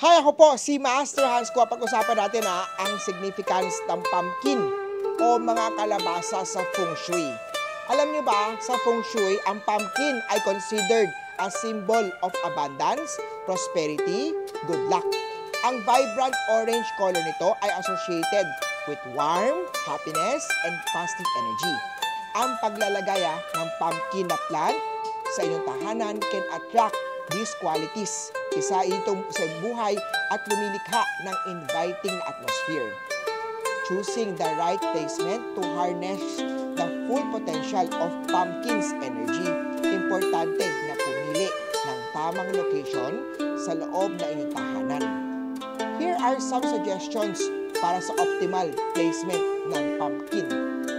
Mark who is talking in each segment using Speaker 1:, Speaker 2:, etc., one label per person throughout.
Speaker 1: Hi, ako po si Master Hans ko. Pag-usapan natin ang significance ng pumpkin o mga kalabasa sa Feng Shui. Alam niyo ba, sa Feng Shui, ang pumpkin ay considered a symbol of abundance, prosperity, good luck. Ang vibrant orange color nito ay associated with warmth, happiness, and positive energy. Ang paglalagay ng pumpkin na plant sa inyong tahanan can attract these qualities. Isa itong sa buhay at lumilikha ng inviting na atmosphere. Choosing the right placement to harness the full potential of pumpkin's energy. Importante na pumili ng tamang location sa loob ng inyong tahanan. Here are some suggestions para sa optimal placement ng pumpkin.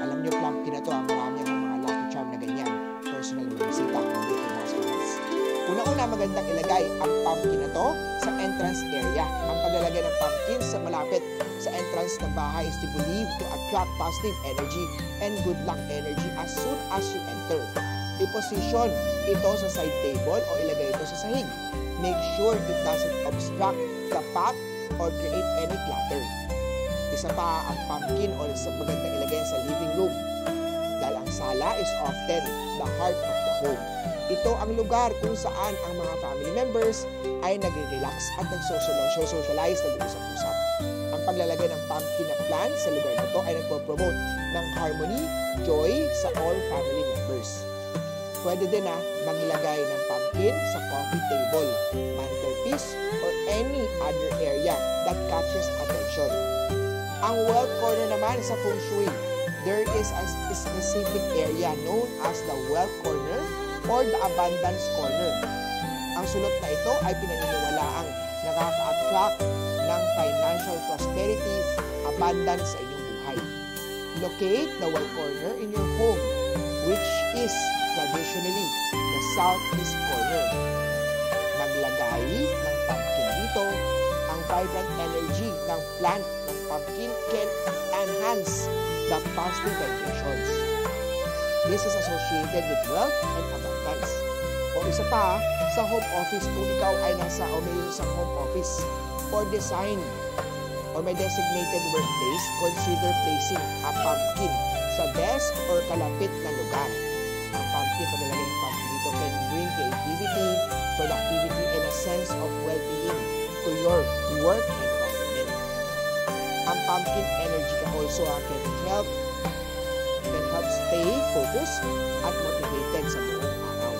Speaker 1: Alam niyo, pumpkin na to, marami akong mga lucky charm na ganyan. Personal bisita ng Little Hospitals. Una-una, magandang ilagay ang pumpkin na to sa entrance area. Ang paglalagay ng pumpkin sa malapit sa entrance ng bahay is to believe to attract positive energy and good luck energy as soon as you enter. I-position ito sa side table o ilagay ito sa sahig. Make sure it doesn't obstruct the path or create any clutter. Isa pa, ang pumpkin o magandang ilagay sa living room. Dahil ang sala is often the heart of the home. Ito ang lugar kung saan ang mga family members ay nagre-relax at nag-socialize, nag-usap-usap. Ang paglalagay ng pumpkin na plant sa lugar na ito ay nagpo-promote ng harmony, joy sa all family members. Pwede din maglagay ng pumpkin sa coffee table, mantelpiece, or any other area that catches attention. Ang wealth corner naman sa Feng Shui, there is a specific area known as the wealth corner or the abundance corner. Ang sulot na ito ay pinaniniwalaang nakaka-attract ng financial prosperity, abundance sa inyong buhay. Locate the wealth corner in your home, which is traditionally the southeast corner. Maglagay ng pumpkin dito. Ang vibrant energy ng plant ng pumpkin can enhance the positive vibrations. This is associated with wealth and abundance. O isa pa, sa home office, kung ikaw ay nasa o may isang home office or design or may designated workplace, consider placing a pumpkin sa desk or kalapit na lugar. Ang pumpkin, paglalagay ng pumpkin dito, can bring creativity, productivity, and a sense of well-being to your work environment. Ang pumpkin energy can also can help stay focused at motivated sa buong araw.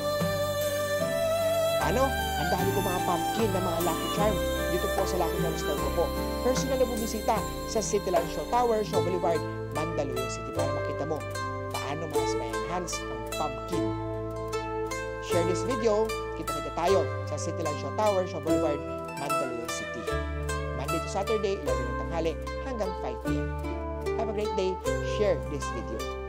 Speaker 1: Ang dami ko mga pumpkin na mga lucky charm dito po sa Lucky Charm Store ko po. Personal na bumisita sa Cityland Shaw Tower, Shaw Boulevard, Mandaluyong City para makita mo paano mas ma-enhance ang pumpkin. Share this video. Kita-kita tayo sa Cityland Shaw Tower, Shaw Boulevard, Mandaluyong City. Monday to Saturday, 11 ng tanghali hanggang 5 p.m. Have a great day. Share this video.